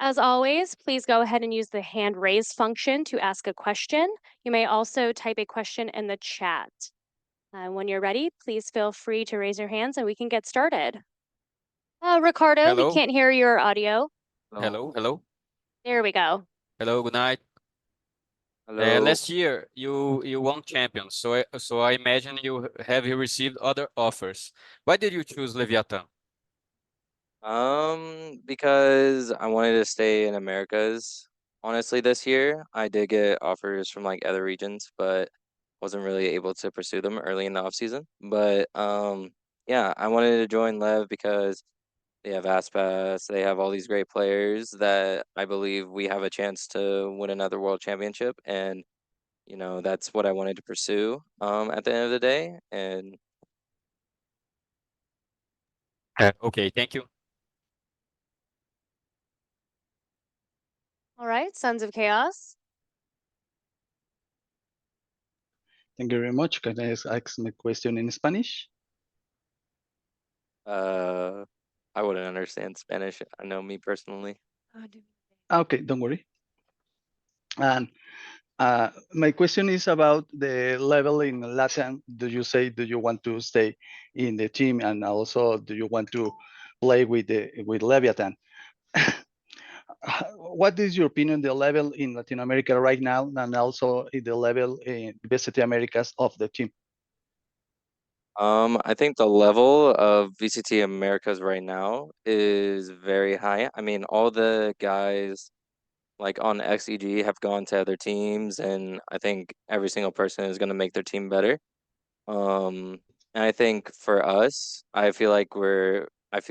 As always, please go ahead and use the hand raise function to ask a question. You may also type a question in the chat. When you're ready, please feel free to raise your hands and we can get started. Ricardo, we Hello, can't hear your audio. hello, There we go. hello. Good night. Hello. Last year you won champions, so I imagine you received other offers. Why did you choose Leviatan? Because I wanted to stay in Americas. Honestly, this year I did get offers from like other regions, but wasn't really able to pursue them early in the off season. But yeah, I wanted to join Lev because they have Aspas, they have all these great players that I believe we have a chance to win another world championship, and that's what I wanted to pursue at the end of the day. And Okay, thank you. All right, Sons of Chaos. Thank you very much. Can I ask my question in Spanish? I wouldn't understand Spanish. I know me personally. Okay, don't worry. And my question is about the level in Latin. Do you want to stay in the team, and also do you want to play with Leviatan? What is your opinion the level in Latin America right now, and also the level in VCT Americas of the team? I think the level of VCT Americas right now is very high. I mean, all the guys like on XEG have gone to other teams, and I think every single person is going to make their team better. And I think for us, I feel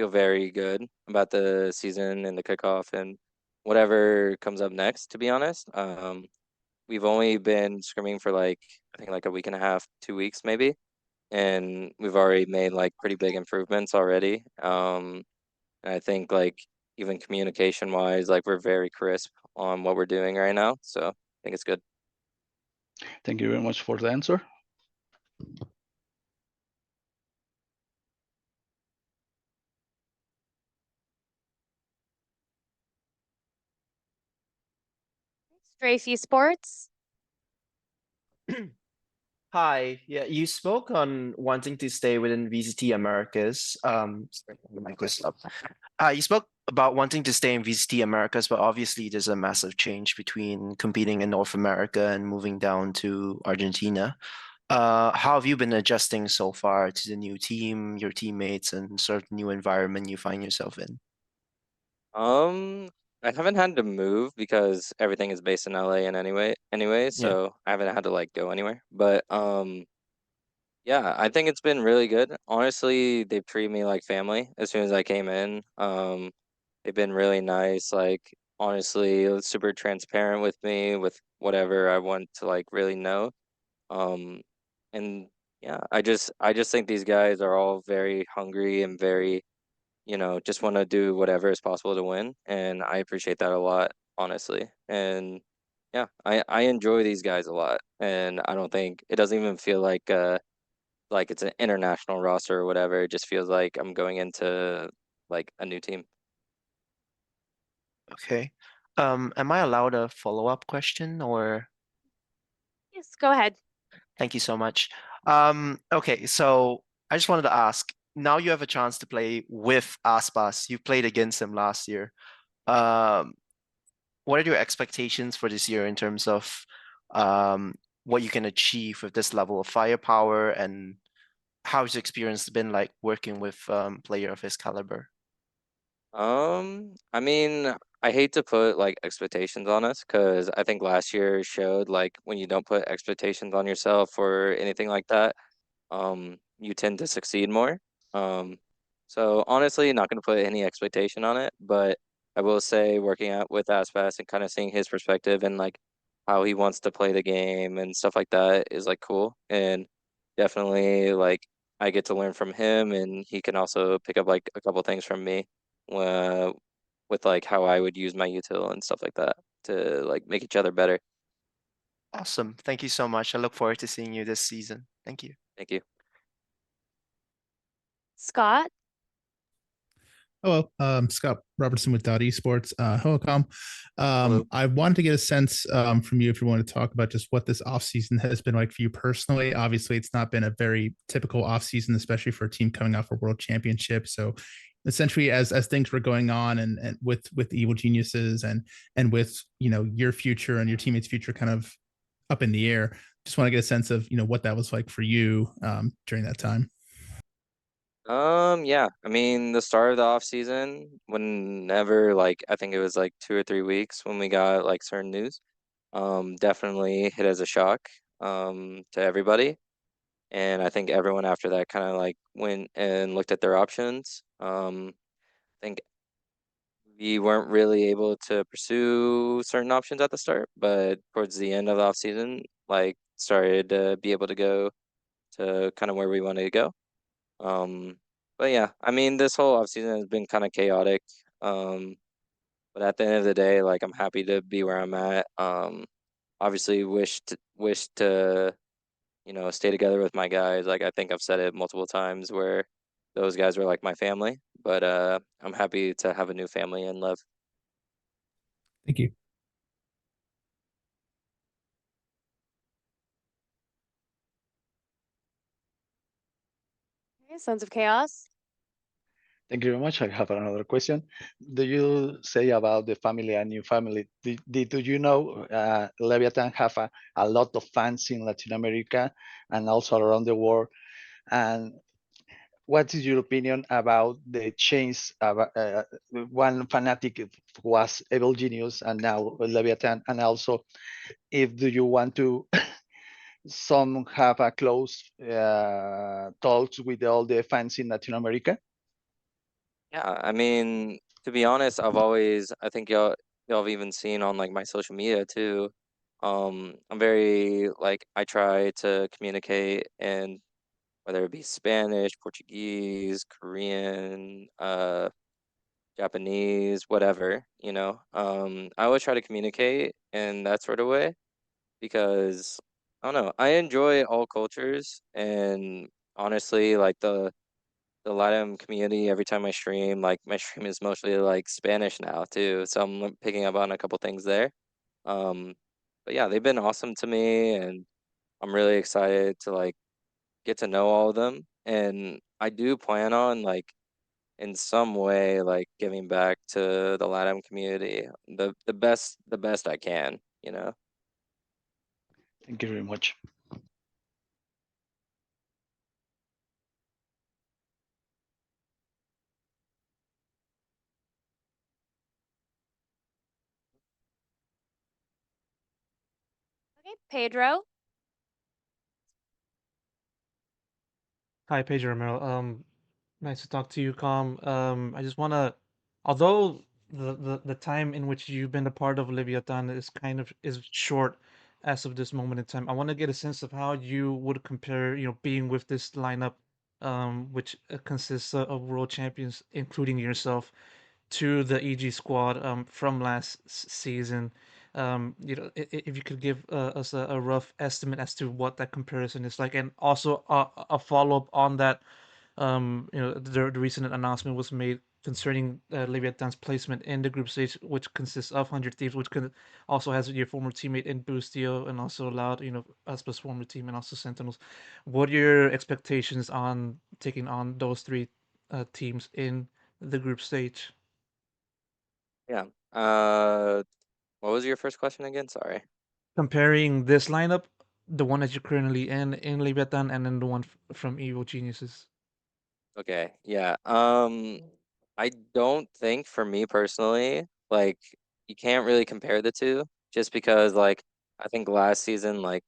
very good about the season and the kickoff and whatever comes up next, to be honest. We've only been scrimming for I think like a week and a half, 2 weeks maybe, and we've already made like pretty big improvements already. And I think like even communication wise, like we're very crisp on what we're doing right now. So I think it's good. Thank you very much for the answer. Strafe Esports. Hi. Yeah, you spoke on wanting to stay within VCT Americas. Sorry, the mic was up. You spoke about wanting to stay in VCT Americas, but obviously there's a massive change between competing in North America and moving down to Argentina. How have you been adjusting so far to the new team, your teammates, and sort of new environment you find yourself in? I haven't had to move because everything is based in LA and anyway, so I haven't had to like go anywhere. But yeah, I think it's been really good. Honestly, they've treated me like family as soon as I came in. They've been really nice, like honestly, super transparent with me with whatever I want to like really know. Um, and yeah, I just think these guys are all very hungry and very, just want to do whatever is possible to win, and I appreciate that a lot, honestly. And yeah, I enjoy these guys a lot, and I don't think it doesn't even feel like it's an international roster or whatever. It just feels like I'm going into like a new team. Okay. Am I allowed a follow-up question or? Yes, go ahead. Thank you so much. Okay, so I just wanted to ask, now you have a chance to play with Aspas. You played against him last year. What are your expectations for this year in terms of what you can achieve with this level of firepower, and how's your experience been like working with player of his caliber? I mean, I hate to put like expectations on us because I think last year showed like when you don't put expectations on yourself or anything like that, you tend to succeed more. Um, so honestly, not gonna put any expectation on it, but I will say working out with Aspas and kind of seeing his perspective and like how he wants to play the game and stuff like that is like cool. And definitely like I get to learn from him, and he can also pick up like a couple things from me uh, with like how I would use my util and stuff like that to like make each other better. Awesome. Thank you so much. I look forward to seeing you this season. Thank you. Thank you. Scott. Hello, Scott Robertson with Esports. Hello, Com. Hello. I wanted to get a sense from you if you want to talk about just what this offseason has been like for you personally. Obviously, it's not been a very typical offseason, especially for a team coming off a world championship. So essentially as things were going on and with Evil Geniuses and with your future and your teammates' future kind of up in the air, just want to get a sense of what that was like for you during that time. Yeah, I mean, the start of the off season, whenever like I think it was like 2 or 3 weeks when we got like certain news, definitely hit as a shock to everybody. And I think everyone after that kind of like went and looked at their options. I think we weren't really able to pursue certain options at the start, but towards the end of the off season, like started to be able to go to kind of where we wanted to go. But yeah, I mean, this whole offseason has been kind of chaotic. But at the end of the day, like I'm happy to be where I'm at. Obviously wish to, stay together with my guys. Like I think I've said it multiple times where those guys were like my family. But I'm happy to have a new family and love. Thank you. Okay, Sons of Chaos. Thank you very much. I have another question. Do you say about the family and new family? Do you know Leviatan have a lot of fans in Latin America and also around the world? And what is your opinion about the change? One fanatic was Evil Genius and now Leviatan, and also if do you want to some have a close talks with all the fans in Latin America? Yeah, I mean, to be honest, I think y'all have even seen on like my social media too. I'm very like I try to communicate and whether it be Spanish, Portuguese, Korean, Japanese, whatever, I always try to communicate in that sort of way because I don't know, I enjoy all cultures and honestly, like the LATAM community, every time I stream, like my stream is mostly like Spanish now too, so I'm picking up on a couple things there. Um, but yeah, they've been awesome to me, and I'm really excited to like get to know all of them. And I do plan on like in some way like giving back to the LATAM community the best I can. Thank you very much. Okay, Pedro. Hi, Pedro Romero. Nice to talk to you, Com. I just wanna, although the time in which you've been a part of Leviatan is short as of this moment in time, I want to get a sense of how you would compare, being with this lineup, which consists of world champions, including yourself, to the EG squad from last season. If you could give us a rough estimate as to what that comparison is like, and also a follow up on that. The recent announcement was made concerning Leviathan's placement in the group stage, which consists of 100 Thieves, which also has your former teammate in Boostio and also Loud, us plus former team and also Sentinels. What are your expectations on taking on those three teams in the group stage? Yeah. What was your first question again? Sorry. Comparing this lineup, the one that you're currently in Leviathan, and then the one from Evil Geniuses. Okay, yeah. I don't think for me personally, like you can't really compare the two just because like I think last season like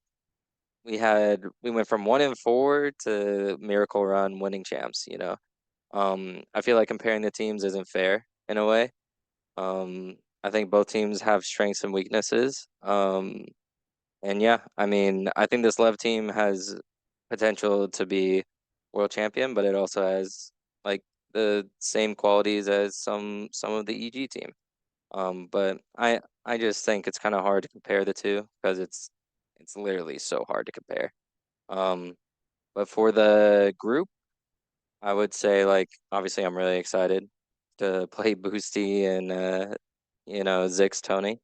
we went from 1-4 to Miracle Run winning champs. I feel like comparing the teams isn't fair in a way. I think both teams have strengths and weaknesses. And yeah, I mean, I think this LEV team has potential to be world champion, but it also has like the same qualities as some of the EG team. But I just think it's kind of hard to compare the two because it's literally so hard to compare. Um, but for the group, I would say like obviously I'm really excited to play Boosty and you know, Zix Tony.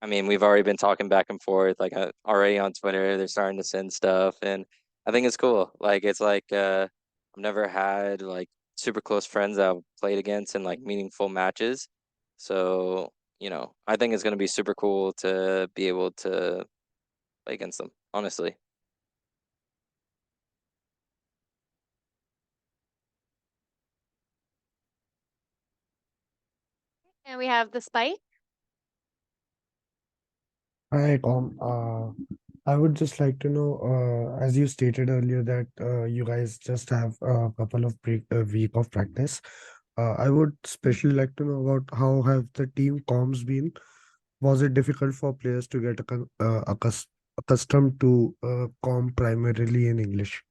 I mean, we've already been talking back and forth, like already on Twitter. They're starting to send stuff, and I think it's cool. Like it's like I've never had like super close friends that I've played against in like meaningful matches. So, you know, I think it's gonna be super cool to be able to play against them, honestly. And we have the Spike. Hi, Tom. I would just like to know, as you stated earlier, that you guys just have a couple of week of practice. I would especially like to know about how have the team comms been? Was it difficult for players to get accustomed to comm primarily in English?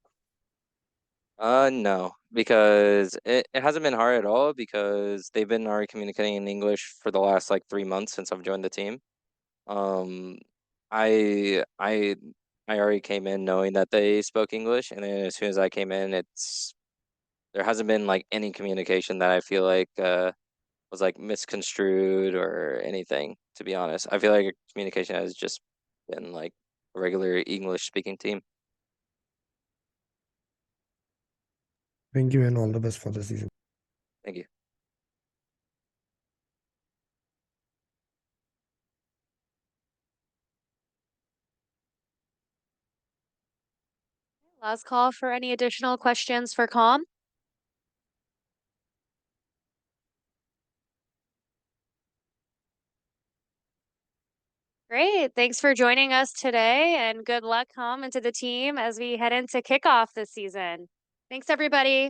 No, because it hasn't been hard at all because they've been already communicating in English for the last like 3 months since I've joined the team. Um, I I I already came in knowing that they spoke English, and then as soon as I came in, there hasn't been like any communication that I feel like was like misconstrued or anything, to be honest. I feel like communication has just been like a regular English speaking team. Thank you and all the best for the season. Thank you. Last call for any additional questions for Calm. Great. Thanks for joining us today, and good luck, Calm, into the team as we head into kickoff this season. Thanks, everybody.